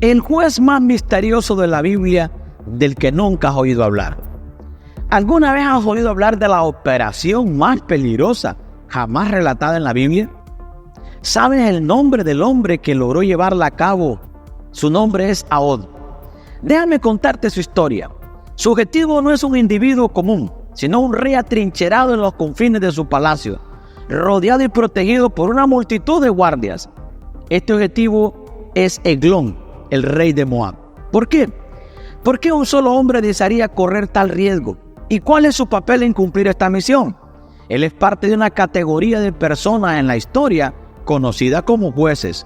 el juez más misterioso de la Biblia del que nunca has oído hablar. ¿Alguna vez has oído hablar de la operación más peligrosa jamás relatada en la Biblia? ¿Sabes el nombre del hombre que logró llevarla a cabo? Su nombre es Ahod. Déjame contarte su historia. Su objetivo no es un individuo común, sino un rey atrincherado en los confines de su palacio, rodeado y protegido por una multitud de guardias. Este objetivo es Eglón, el rey de Moab. ¿Por qué? ¿Por qué un solo hombre desearía correr tal riesgo? ¿Y cuál es su papel en cumplir esta misión? Él es parte de una categoría de personas en la historia conocida como jueces.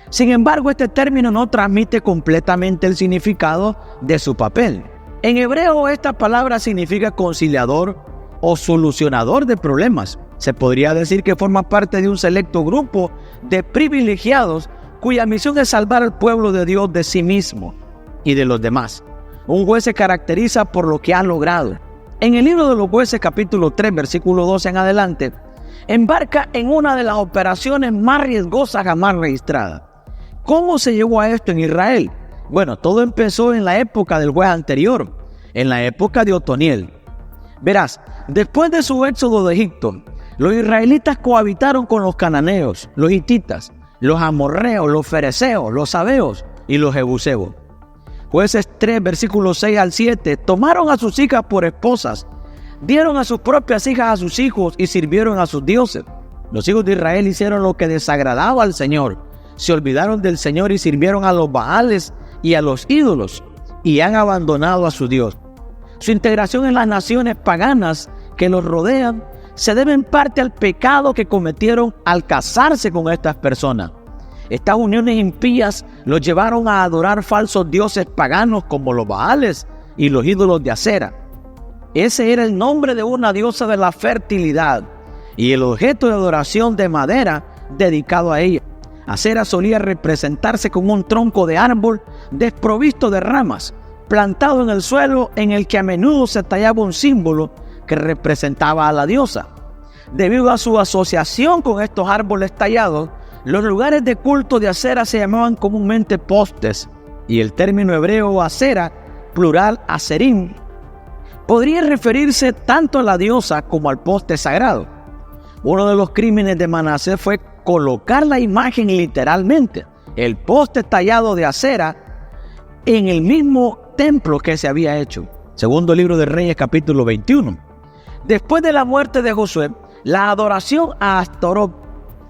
Sin embargo, este término no transmite completamente el significado de su papel. En hebreo, esta palabra significa conciliador o solucionador de problemas. Se podría decir que forma parte de un selecto grupo de privilegiados cuya misión es salvar al pueblo de Dios de sí mismo y de los demás. Un juez se caracteriza por lo que ha logrado. En el libro de los jueces, capítulo 3, versículo 12 en adelante, embarca en una de las operaciones más riesgosas jamás registradas. ¿Cómo se llegó a esto en Israel? Bueno, todo empezó en la época del juez anterior, en la época de Otoniel. Verás, después de su éxodo de Egipto, los israelitas cohabitaron con los cananeos, los hititas, los amorreos, los fereceos, los sabeos y los jebuseos. Jueces 3, versículos 6 al 7, tomaron a sus hijas por esposas, dieron a sus propias hijas a sus hijos y sirvieron a sus dioses. Los hijos de Israel hicieron lo que desagradaba al Señor, se olvidaron del Señor y sirvieron a los Baales y a los ídolos, y han abandonado a su Dios. Su integración en las naciones paganas que los rodean se debe en parte al pecado que cometieron al casarse con estas personas. Estas uniones impías los llevaron a adorar falsos dioses paganos como los Baales y los ídolos de Acera. Ese era el nombre de una diosa de la fertilidad y el objeto de adoración de madera dedicado a ella. Acera solía representarse como un tronco de árbol desprovisto de ramas, plantado en el suelo, en el que a menudo se tallaba un símbolo que representaba a la diosa. Debido a su asociación con estos árboles tallados, los lugares de culto de Acera se llamaban comúnmente postes, y el término hebreo Acera, plural Aserim, podría referirse tanto a la diosa como al poste sagrado. Uno de los crímenes de Manasés fue colocar la imagen literalmente, el poste tallado de Acera, en el mismo templo que se había hecho. Segundo libro de Reyes, capítulo 21. Después de la muerte de Josué, la adoración a Astorot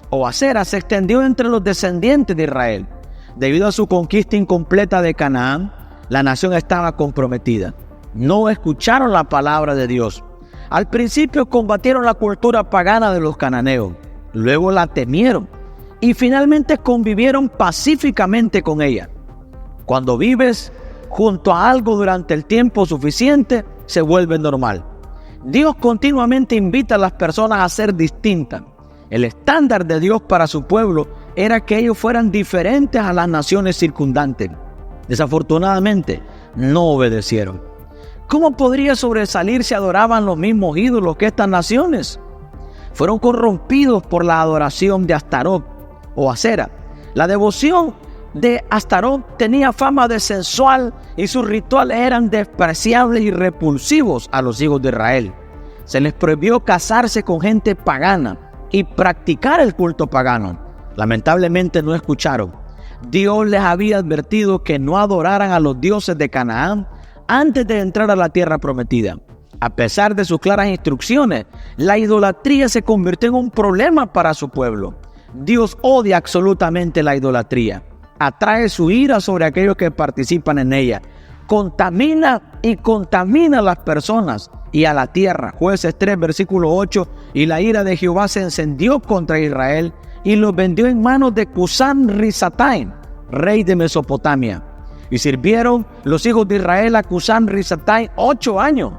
o Acera se extendió entre los descendientes de Israel. Debido a su conquista incompleta de Canaán, la nación estaba comprometida. No escucharon la palabra de Dios. Al principio combatieron la cultura pagana de los cananeos, luego la temieron y finalmente convivieron pacíficamente con ella. Cuando vives junto a algo durante el tiempo suficiente, se vuelve normal. Dios continuamente invita a las personas a ser distintas. El estándar de Dios para su pueblo era que ellos fueran diferentes a las naciones circundantes. Desafortunadamente, no obedecieron. ¿Cómo podría sobresalir si adoraban los mismos ídolos que estas naciones? Fueron corrompidos por la adoración de Astarot o Acera. La devoción de Astarot tenía fama de sensual y sus rituales eran despreciables y repulsivos a los hijos de Israel. Se les prohibió casarse con gente pagana y practicar el culto pagano. Lamentablemente no escucharon. Dios les había advertido que no adoraran a los dioses de Canaán antes de entrar a la tierra prometida. A pesar de sus claras instrucciones, la idolatría se convirtió en un problema para su pueblo. Dios odia absolutamente la idolatría. Atrae su ira sobre aquellos que participan en ella. Contamina a las personas y a la tierra. Jueces 3, versículo 8. Y la ira de Jehová se encendió contra Israel y los vendió en manos de Cusán Risataim, rey de Mesopotamia. Y sirvieron los hijos de Israel a Cusán Risataim 8 años.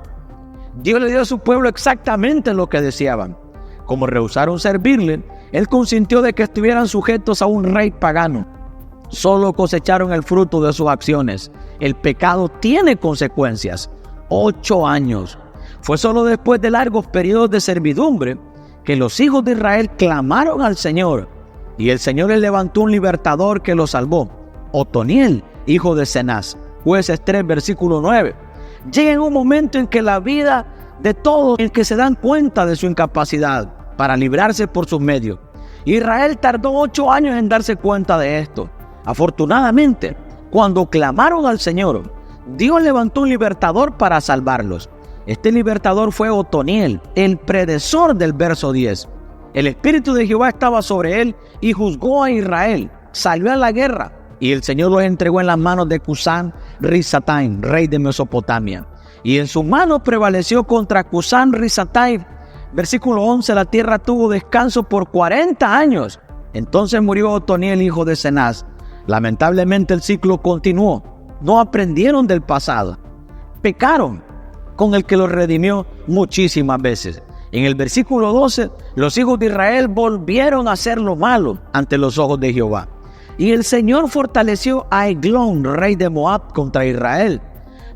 Dios le dio a su pueblo exactamente lo que deseaban. Como rehusaron servirle, Él consintió de que estuvieran sujetos a un rey pagano. Solo cosecharon el fruto de sus acciones. El pecado tiene consecuencias. 8 años. Fue solo después de largos periodos de servidumbre que los hijos de Israel clamaron al Señor, y el Señor les levantó un libertador que los salvó. Otoniel hijo de Cenaz. Jueces 3, versículo 9. Llega en un momento en que la vida de todos, en que se dan cuenta de su incapacidad para librarse por sus medios. Israel tardó 8 años en darse cuenta de esto. Afortunadamente, cuando clamaron al Señor, Dios levantó un libertador para salvarlos. Este libertador fue Otoniel, el predecesor del verso 10. El Espíritu de Jehová estaba sobre él y juzgó a Israel. Salió a la guerra y el Señor los entregó en las manos de Cusán Risataim, rey de Mesopotamia. Y en su mano prevaleció contra Cusán Risataim. Versículo 11, la tierra tuvo descanso por 40 años. Entonces murió Otoniel, hijo de Cenaz. Lamentablemente el ciclo continuó. No aprendieron del pasado. Pecaron con el que los redimió muchísimas veces. En el versículo 12, los hijos de Israel volvieron a hacer lo malo ante los ojos de Jehová. Y el Señor fortaleció a Eglón, rey de Moab, contra Israel,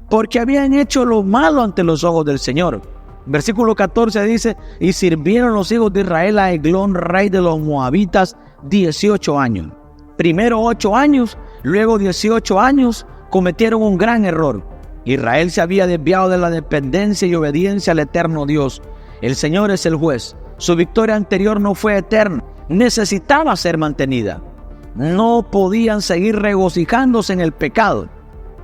porque habían hecho lo malo ante los ojos del Señor. Versículo 14 dice, y sirvieron los hijos de Israel a Eglón, rey de los moabitas, 18 años. Primero 8 años, luego 18 años, cometieron un gran error. Israel se había desviado de la dependencia y obediencia al eterno Dios. El Señor es el juez. Su victoria anterior no fue eterna. Necesitaba ser mantenida. No podían seguir regocijándose en el pecado,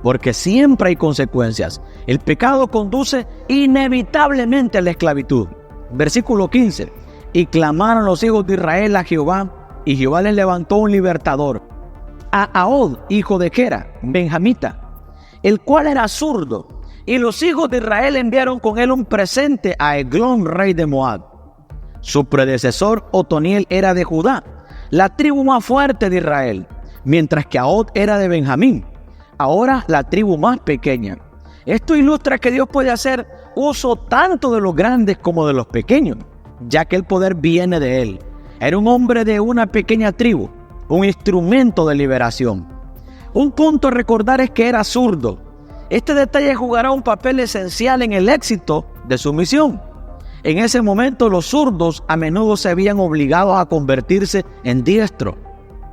porque siempre hay consecuencias. El pecado conduce inevitablemente a la esclavitud. Versículo 15. Y clamaron los hijos de Israel a Jehová, y Jehová les levantó un libertador, a Ahod, hijo de Gera, benjamita, el cual era zurdo. Y los hijos de Israel enviaron con él un presente a Eglón, rey de Moab. Su predecesor Otoniel era de Judá, la tribu más fuerte de Israel, mientras que Ahod era de Benjamín, ahora la tribu más pequeña. Esto ilustra que Dios puede hacer uso tanto de los grandes como de los pequeños, ya que el poder viene de él. Era un hombre de una pequeña tribu, un instrumento de liberación. Un punto a recordar es que era zurdo. Este detalle jugará un papel esencial en el éxito de su misión. En ese momento los zurdos a menudo se habían obligado a convertirse en diestros.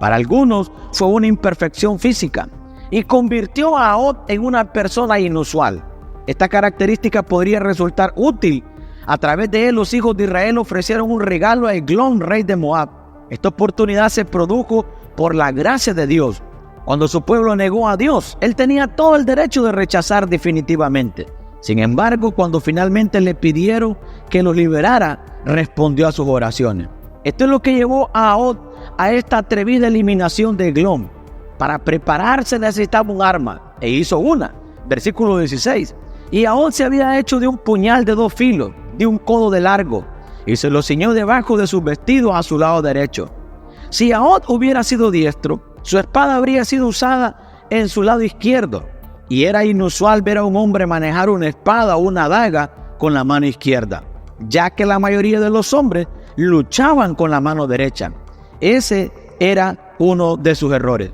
Para algunos fue una imperfección física y convirtió a Ahod en una persona inusual. Esta característica podría resultar útil. A través de él los hijos de Israel ofrecieron un regalo a Eglón, rey de Moab. Esta oportunidad se produjo por la gracia de Dios. Cuando su pueblo negó a Dios, él tenía todo el derecho de rechazar definitivamente. Sin embargo, cuando finalmente le pidieron que los liberara, respondió a sus oraciones. Esto es lo que llevó a Ahod a esta atrevida eliminación de Eglón. Para prepararse necesitaba un arma, e hizo una. Versículo 16. Y Ahod se había hecho de un puñal de 2 filos, de un codo de largo, y se lo ciñó debajo de sus vestidos a su lado derecho. Si Ahod hubiera sido diestro, su espada habría sido usada en su lado izquierdo, y era inusual ver a un hombre manejar una espada o una daga con la mano izquierda, ya que la mayoría de los hombres luchaban con la mano derecha. Ese era uno de sus errores.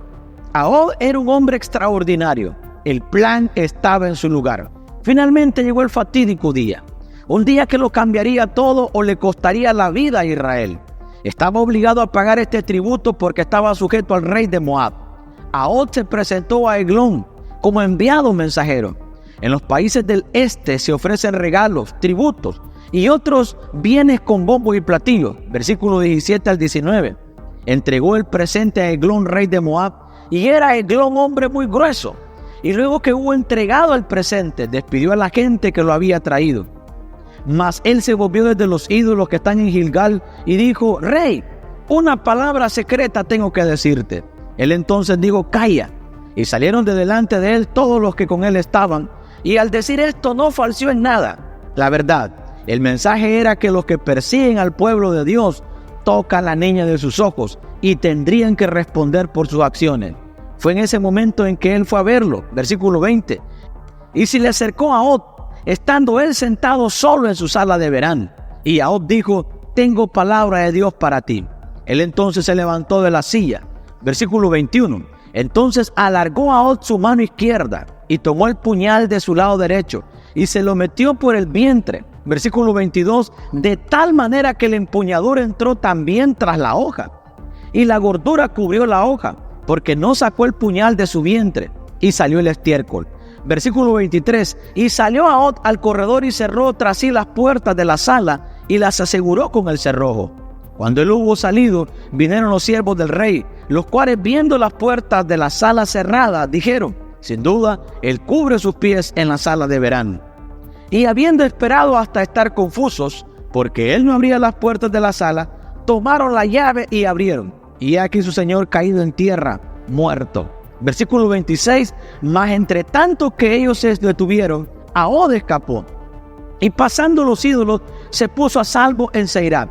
Ahod era un hombre extraordinario. El plan estaba en su lugar. Finalmente llegó el fatídico día, un día que lo cambiaría todo o le costaría la vida a Israel. Estaba obligado a pagar este tributo porque estaba sujeto al rey de Moab. Ahod se presentó a Eglón como enviado mensajero. En los países del este se ofrecen regalos, tributos y otros bienes con bombos y platillos. Versículo 17 al 19. Entregó el presente a Eglón, rey de Moab, y era Eglón hombre muy grueso. Y luego que hubo entregado el presente, despidió a la gente que lo había traído. Mas él se volvió desde los ídolos que están en Gilgal y dijo: Rey, una palabra secreta tengo que decirte. Él entonces dijo: Calla. Y salieron de delante de él todos los que con él estaban, y al decir esto no falseó en nada. La verdad, el mensaje era que los que persiguen al pueblo de Dios tocan la niña de sus ojos y tendrían que responder por sus acciones. Fue en ese momento en que él fue a verlo. Versículo 20. Y se le acercó a Ahod, estando él sentado solo en su sala de verano. Y Ahod dijo: Tengo palabra de Dios para ti. Él entonces se levantó de la silla. Versículo 21. Entonces alargó Ahod su mano izquierda y tomó el puñal de su lado derecho y se lo metió por el vientre. Versículo 22. De tal manera que el empuñador entró también tras la hoja, y la gordura cubrió la hoja, porque no sacó el puñal de su vientre. y salió el estiércol. Versículo 23, y salió Ahod al corredor y cerró tras sí las puertas de la sala y las aseguró con el cerrojo. Cuando él hubo salido, vinieron los siervos del rey, los cuales viendo las puertas de la sala cerradas, dijeron: sin duda, él cubre sus pies en la sala de verano. Y habiendo esperado hasta estar confusos, porque él no abría las puertas de la sala, tomaron la llave y abrieron. Y aquí su señor caído en tierra, muerto. Versículo 26, mas entre tanto que ellos se detuvieron, Ahod escapó. Y pasando los ídolos, se puso a salvo en Seirab.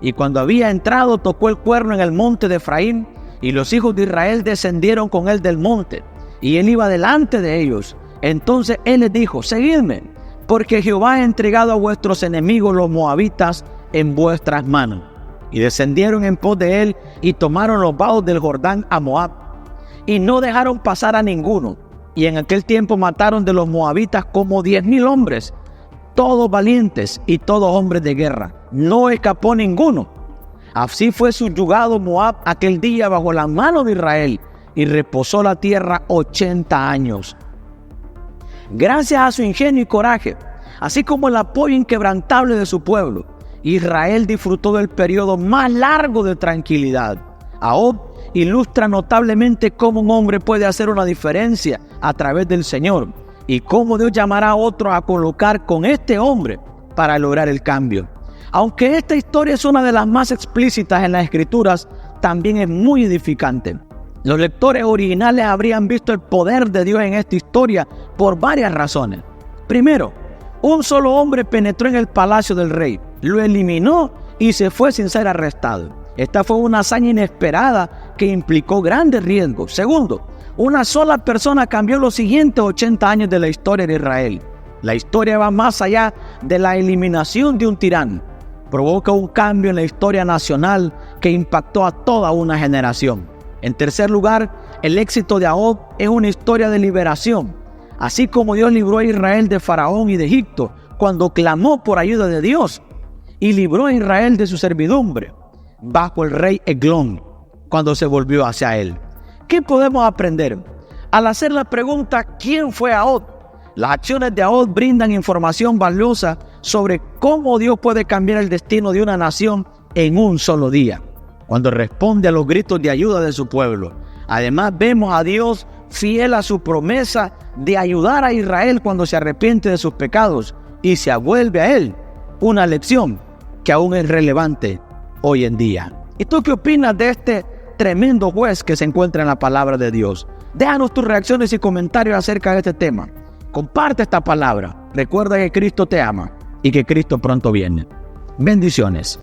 Y cuando había entrado, tocó el cuerno en el monte de Efraín, y los hijos de Israel descendieron con él del monte, y él iba delante de ellos. Entonces él les dijo: seguidme, porque Jehová ha entregado a vuestros enemigos los moabitas en vuestras manos. Y descendieron en pos de él, y tomaron los vados del Jordán a Moab, y no dejaron pasar a ninguno. Y en aquel tiempo mataron de los moabitas como 10,000 hombres, todos valientes y todos hombres de guerra. No escapó ninguno. Así fue subyugado Moab aquel día bajo la mano de Israel, y reposó la tierra 80 años. Gracias a su ingenio y coraje, así como el apoyo inquebrantable de su pueblo, Israel disfrutó del periodo más largo de tranquilidad. Ahod ilustra notablemente cómo un hombre puede hacer una diferencia a través del Señor, y cómo Dios llamará a otro a colocar con este hombre para lograr el cambio. Aunque esta historia es una de las más explícitas en las Escrituras, también es muy edificante. Los lectores originales habrían visto el poder de Dios en esta historia por varias razones. Primero, un solo hombre penetró en el palacio del rey, lo eliminó y se fue sin ser arrestado. Esta fue una hazaña inesperada que implicó grandes riesgos. Segundo, una sola persona cambió los siguientes 80 años de la historia de Israel. La historia va más allá de la eliminación de un tirano. Provoca un cambio en la historia nacional que impactó a toda una generación. En tercer lugar, el éxito de Ahod es una historia de liberación. Así como Dios libró a Israel de Faraón y de Egipto cuando clamó por ayuda de Dios, y libró a Israel de su servidumbre bajo el rey Eglón cuando se volvió hacia él. ¿Qué podemos aprender? Al hacer la pregunta ¿quién fue Ahod?, las acciones de Ahod brindan información valiosa sobre cómo Dios puede cambiar el destino de una nación en un solo día, cuando responde a los gritos de ayuda de su pueblo. Además, vemos a Dios fiel a su promesa de ayudar a Israel cuando se arrepiente de sus pecados y se vuelve a él. Una lección que aún es relevante hoy en día. ¿Y tú qué opinas de este tremendo juez que se encuentra en la palabra de Dios? Déjanos tus reacciones y comentarios acerca de este tema. Comparte esta palabra. Recuerda que Cristo te ama y que Cristo pronto viene. Bendiciones.